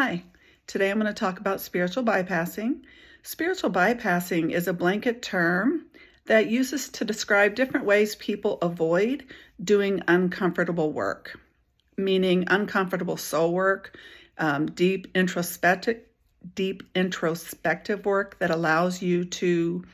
Hi, today I'm going to talk about spiritual bypassing. Spiritual bypassing is a blanket term that uses to describe different ways people avoid doing uncomfortable work, meaning uncomfortable soul work, deep introspective work that allows you to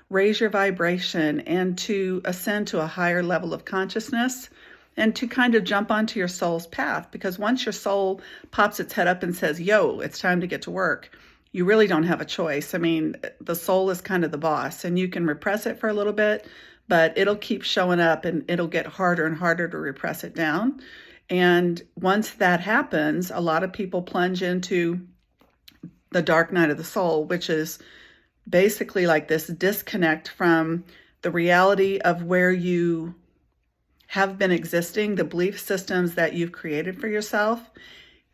raise your vibration and to ascend to a higher level of consciousness and to kind of jump onto your soul's path. Because once your soul pops its head up and says, yo, it's time to get to work, you really don't have a choice. I mean, the soul is kind of the boss, and you can repress it for a little bit, but it'll keep showing up and it'll get harder and harder to repress it down. And once that happens, a lot of people plunge into the dark night of the soul, which is basically like this disconnect from the reality of where you have been existing, the belief systems that you've created for yourself.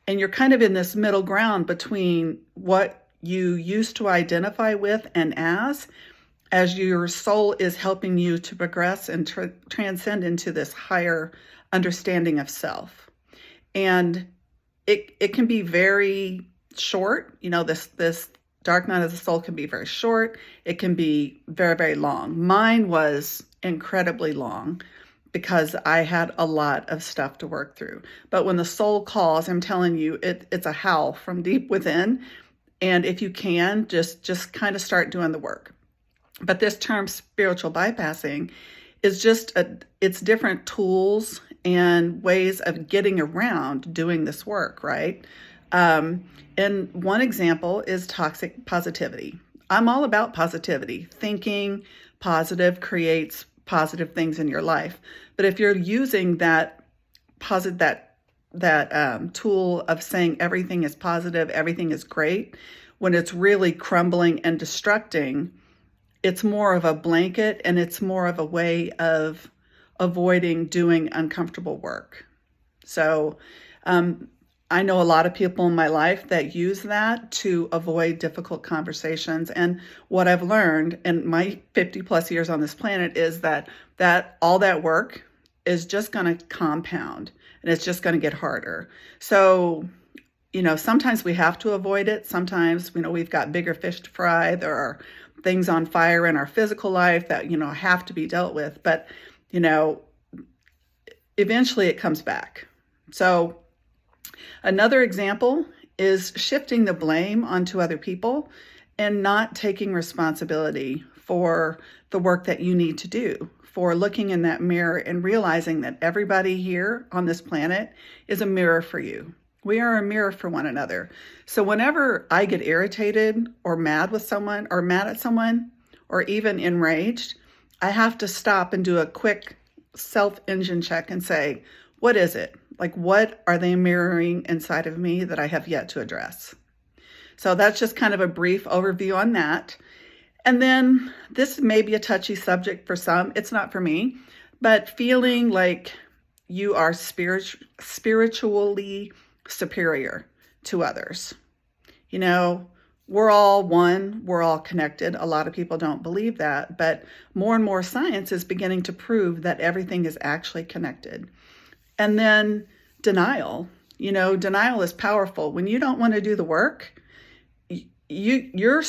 And you're kind of in this middle ground between what you used to identify with and as your soul is helping you to progress and transcend into this higher understanding of self. And it can be very short. This dark night of the soul can be very short. It can be very, very long. Mine was incredibly long because I had a lot of stuff to work through. But when the soul calls, I'm telling you, it's a howl from deep within. And if you can, just kind of start doing the work. But this term spiritual bypassing is it's different tools and ways of getting around doing this work, right? And one example is toxic positivity. I'm all about positivity. Thinking positive creates positive things in your life. But if you're using that tool of saying everything is positive, everything is great, when it's really crumbling and destructing, it's more of a blanket and it's more of a way of avoiding doing uncomfortable work. So I know a lot of people in my life that use that to avoid difficult conversations. And what I've learned in my 50 plus years on this planet is that all that work is just going to compound and it's just going to get harder. So, sometimes we have to avoid it. Sometimes, we've got bigger fish to fry. There are things on fire in our physical life that, have to be dealt with. But, eventually it comes back. So another example is shifting the blame onto other people and not taking responsibility for the work that you need to do, for looking in that mirror and realizing that everybody here on this planet is a mirror for you. We are a mirror for one another. So whenever I get irritated or mad with someone or mad at someone or even enraged, I have to stop and do a quick self-engine check and say, what is it? Like, what are they mirroring inside of me that I have yet to address? So that's just kind of a brief overview on that. And then this may be a touchy subject for some. It's not for me, but feeling like you are spiritually superior to others. We're all one, we're all connected. A lot of people don't believe that, but more and more science is beginning to prove that everything is actually connected. And then denial. Denial is powerful. When you don't want to do the work, your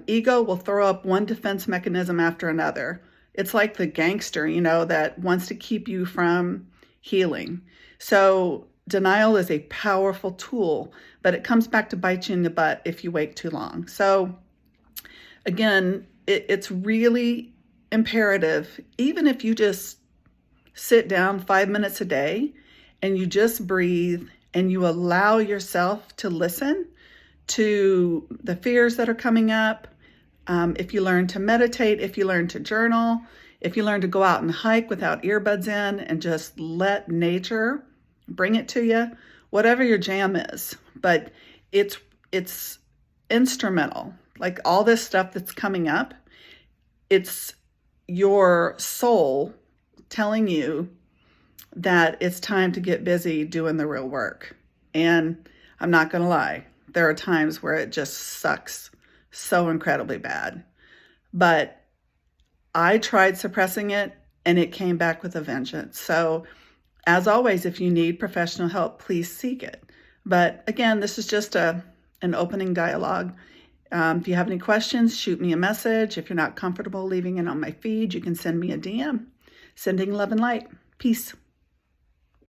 ego will throw up one defense mechanism after another. It's like the gangster, that wants to keep you from healing. So denial is a powerful tool, but it comes back to bite you in the butt if you wait too long. So again, it's really imperative, even if you just sit down 5 minutes a day and you just breathe and you allow yourself to listen to the fears that are coming up. If you learn to meditate, if you learn to journal, if you learn to go out and hike without earbuds in and just let nature bring it to you, whatever your jam is. But it's instrumental. Like all this stuff that's coming up, it's your soul telling you that it's time to get busy doing the real work. And I'm not going to lie, there are times where it just sucks so incredibly bad. But I tried suppressing it and it came back with a vengeance. So as always, if you need professional help, please seek it. But again, this is just an opening dialogue. If you have any questions, shoot me a message. If you're not comfortable leaving it on my feed, you can send me a DM. Sending love and light. Peace.